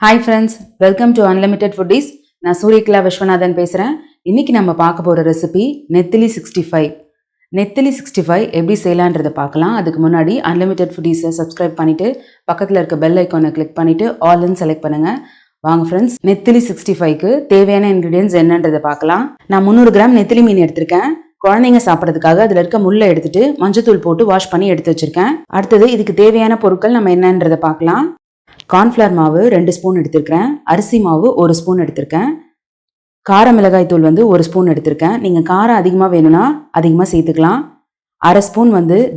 Hi friends, welcome to Unlimited Foodies. நான் சூரியகலா விஸ்வநாதன் பேசுகிறேன். இன்றைக்கி நம்ம பார்க்க போகிற ரெசிபி நெத்திலி 65. நெத்திலி 65 எப்படி செய்யலான்றதை பார்க்கலாம். அதுக்கு முன்னாடி அன்லிமிட்டெட் ஃபுட்டீஸை சப்ஸ்கிரைப் பண்ணிவிட்டு பக்கத்தில் இருக்க பெல் ஐக்கானை கிளிக் பண்ணிவிட்டு ஆல்னு செலக்ட் பண்ணுங்கள். வாங்க ஃப்ரெண்ட்ஸ், நெத்திலி 65க்கு தேவையான இன்க்ரீடியன்ஸ் என்னன்றதை பார்க்கலாம். நான் 300 கிராம் நெத்திலி மீன் எடுத்திருக்கேன். குழந்தைங்க சாப்பிட்றதுக்காக அதில் இருக்க முள்ளை எடுத்துட்டு மஞ்சத்தூள் போட்டு வாஷ் பண்ணி எடுத்து வச்சுருக்கேன். அடுத்தது இதுக்கு தேவையான பொருட்கள் நம்ம என்னன்றதை பார்க்கலாம். கார்ன்ஃப்ளவர் மாவு 2 ஸ்பூன் எடுத்திருக்கேன். அரிசி மாவு 1 ஸ்பூன் எடுத்திருக்கேன். கார மிளகாய் தூள் 1 ஸ்பூன் எடுத்திருக்கேன். நீங்கள் காரம் அதிகமாக வேணும்னா அதிகமாக சேர்த்துக்கலாம். அரை ஸ்பூன்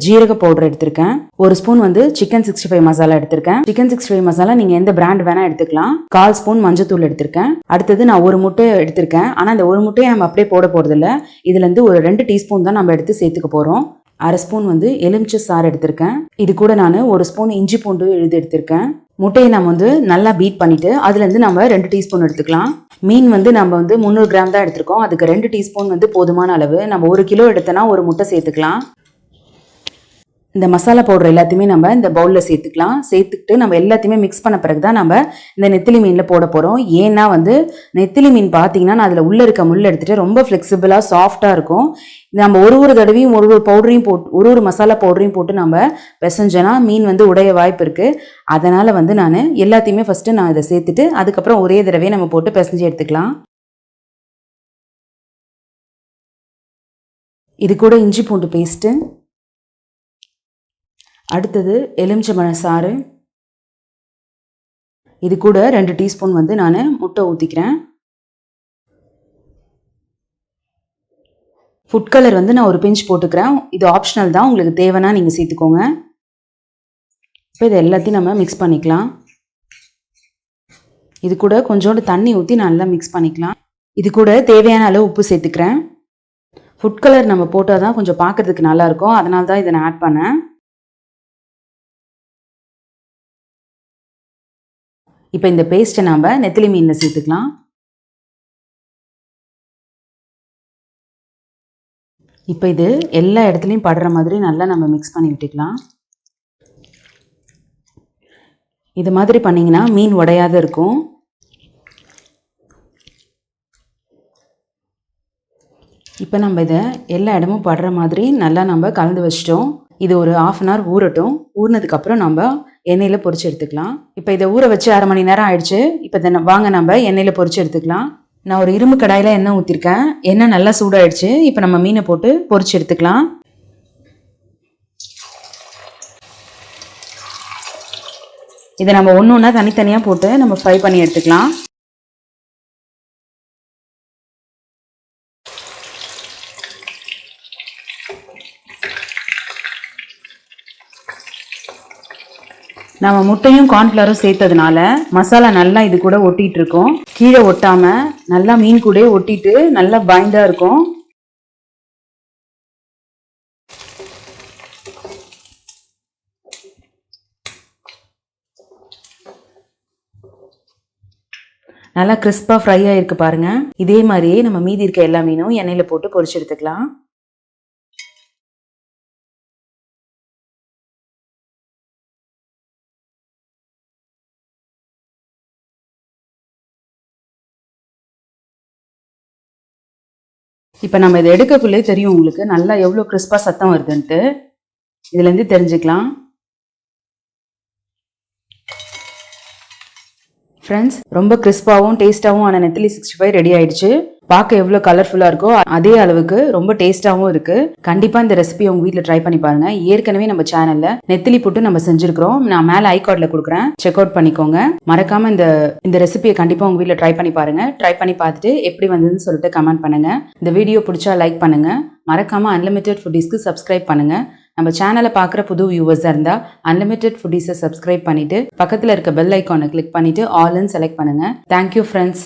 ஜீரக பவுடர் எடுத்திருக்கேன். 1 ஸ்பூன் சிக்கன் 65 மசாலா எடுத்திருக்கேன். சிக்கன் 65 மசாலா நீங்கள் எந்த பிராண்ட் வேணால் எடுத்துக்கலாம். 1/4 ஸ்பூன் மஞ்சத்தூள் எடுத்திருக்கேன். அடுத்தது நான் 1 முட்டை எடுத்திருக்கேன். ஆனால் அந்த 1 முட்டையை நம்ம அப்படியே போட போகிறதில்ல. இதுலேருந்து ஒரு 2 டீஸ்பூன் தான் நம்ம எடுத்து சேர்த்துக்க போகிறோம். அரை ஸ்பூன் எலுமிச்சை சாறு எடுத்திருக்கேன். இது கூட நான் 1 ஸ்பூன் இஞ்சி பூண்டு விழுது எடுத்திருக்கேன். முட்டையை நம்ம நல்லா பீட் பண்ணிட்டு அதுலேருந்து நம்ம 2 டீஸ்பூன் எடுத்துக்கலாம். மீன் நம்ம 300 கிராம் தான் எடுத்திருக்கோம். அதுக்கு 2 டீஸ்பூன் போதுமான அளவு. நம்ம 1 கிலோ எடுத்தோன்னா 1 முட்டை சேர்த்துக்கலாம். இந்த மசாலா பவுடர் எல்லாத்தையுமே நம்ம இந்த பவுலில் சேர்த்துக்கலாம். சேர்த்துக்கிட்டு நம்ம எல்லாத்தையுமே மிக்ஸ் பண்ண பிறகு தான் நம்ம இந்த நெத்திலி மீனில் போட போகிறோம். ஏன்னா நெத்திலி மீன் பார்த்தீங்கன்னா நான் அதில் உள்ளே இருக்க முள் எடுத்துகிட்டு ரொம்ப ஃப்ளெக்சிபிளாக சாஃப்டாக இருக்கும். நம்ம ஒரு தடவையும் ஒரு பவுடரையும் போட்டு ஒரு மசாலா பவுடரையும் போட்டு நம்ம பிசைஞ்சோன்னா மீன் உடைய வாய்ப்பு இருக்குது. அதனால் நான் எல்லாத்தையுமே ஃபஸ்ட்டு நான் இதை சேர்த்துட்டு அதுக்கப்புறம் ஒரே தடவையே நம்ம போட்டு பிசைஞ்சு எடுத்துக்கலாம். இது கூட இஞ்சி பூண்டு பேஸ்ட்டு, அடுத்தது எலுமிச்சம்பழ சாறு, இது கூட 2 டீஸ்பூன் நான் முட்டை ஊற்றிக்கிறேன். ஃபுட் கலர் நான் ஒரு பிஞ்ச் போட்டுக்கிறேன். இது ஆப்ஷனல் தான், உங்களுக்கு தேவைன்னா நீங்கள் சேர்த்துக்கோங்க. இப்போ இது எல்லாத்தையும் நம்ம மிக்ஸ் பண்ணிக்கலாம். இது கூட கொஞ்சோண்டு தண்ணி ஊற்றி நல்லா மிக்ஸ் பண்ணிக்கலாம். இது கூட தேவையான அளவு உப்பு சேர்த்துக்கிறேன். ஃபுட் கலர் நம்ம போட்டால் தான் கொஞ்சம் பார்க்குறதுக்கு நல்லாயிருக்கும், அதனால தான் இதை நான் ஆட் பண்ணேன். இப்போ இந்த பேஸ்ட்டை நம்ம நெத்திலி மீனில் சேர்த்துக்கலாம். இப்போ இது எல்லா இடத்துலையும் படுற மாதிரி நல்லா நம்ம மிக்ஸ் பண்ணி விட்டுக்கலாம். இது மாதிரி பண்ணிங்கன்னா மீன் உடையாத இருக்கும். இப்போ நம்ம இதை எல்லா இடமும் படுற மாதிரி நல்லா நம்ம கலந்து வச்சிட்டோம். இது ஒரு 1/2 அன் ஹவர் ஊறட்டும். ஊறினதுக்கப்புறம் நம்ம எண்ணெயில் பொரிச்சு எடுத்துக்கலாம். இப்போ இதை ஊற வச்சு 1/2 மணி நேரம் ஆயிடுச்சு. இப்போ வாங்க நம்ம எண்ணெயில் பொரிச்சு எடுத்துக்கலாம். நான் ஒரு இரும்பு கடாயில் எண்ணெய் ஊற்றிருக்கேன். எண்ணெய் நல்லா சூடாயிடுச்சு. இப்போ நம்ம மீனை போட்டு பொரிச்சு எடுத்துக்கலாம். இதை நம்ம ஒன்று ஒன்றா தனித்தனியாக போட்டு நம்ம ஃப்ரை பண்ணி எடுத்துக்கலாம். நம்ம முட்டையும் கார்ன்ஃப்ளவரும் சேர்த்ததுனால மசாலா நல்லா இது கூட ஒட்டிட்டு இருக்கும். கீழே ஒட்டாம நல்லா மீன் கூட ஒட்டிட்டு நல்லா பைண்டா இருக்கும். நல்லா கிறிஸ்பா ஃப்ரை ஆயிருக்கு பாருங்க. இதே மாதிரியே நம்ம மீதி இருக்க எல்லா மீனும் எண்ணெயில போட்டு பொரிச்சு எடுத்துக்கலாம். இப்போ நம்ம இதை எடுக்கக்குள்ளே தெரியும் உங்களுக்கு நல்லா எவ்வளோ கிறிஸ்பாக சத்தம் வருதுன்ட்டு. இதுலேருந்து தெரிஞ்சுக்கலாம். ஃப்ரெண்ட்ஸ், ரொம்ப கிறிஸ்பாகவும் டேஸ்ட்டாகவும் ஆன நெத்திலி 65 ரெடி ஆயிடுச்சு. பார்க்க எவ்வளோ கலர்ஃபுல்லாக இருக்கோ அதே அளவுக்கு ரொம்ப டேஸ்ட்டாகவும் இருக்குது. கண்டிப்பாக இந்த ரெசிபியை உங்கள் வீட்டில் ட்ரை பண்ணி பாருங்கள். ஏற்கனவே நம்ம சேனலில் நெத்திலி புட்டு நம்ம செஞ்சுருக்கிறோம். நான் மேலே ஐகார்டில் கொடுக்குறேன், செக் அவுட் பண்ணிக்கோங்க. மறக்காமல் இந்த ரெசிபியை கண்டிப்பாக உங்கள் வீட்டில் ட்ரை பண்ணி பாருங்கள். ட்ரை பண்ணி பார்த்துட்டு எப்படி வந்ததுன்னு சொல்லிட்டு கமெண்ட் பண்ணுங்கள். இந்த வீடியோ பிடிச்சா லைக் பண்ணுங்கள். மறக்காமல் அன்லிமிட்டெட் ஃபுட்டீஸ்க்கு சப்ஸ்கிரைப் பண்ணுங்கள். நம்ம சேனலை பார்க்குற புது வியூவர்ஸாக இருந்தால் அன்லிமிட்டெட் ஃபுட்டீஸை சப்ஸ்கிரைப் பண்ணிவிட்டு பக்கத்தில் இருக்க பெல் ஐக்கானை கிளிக் பண்ணிவிட்டு ஆல்னு செலக்ட் பண்ணுங்கள். Thank you friends.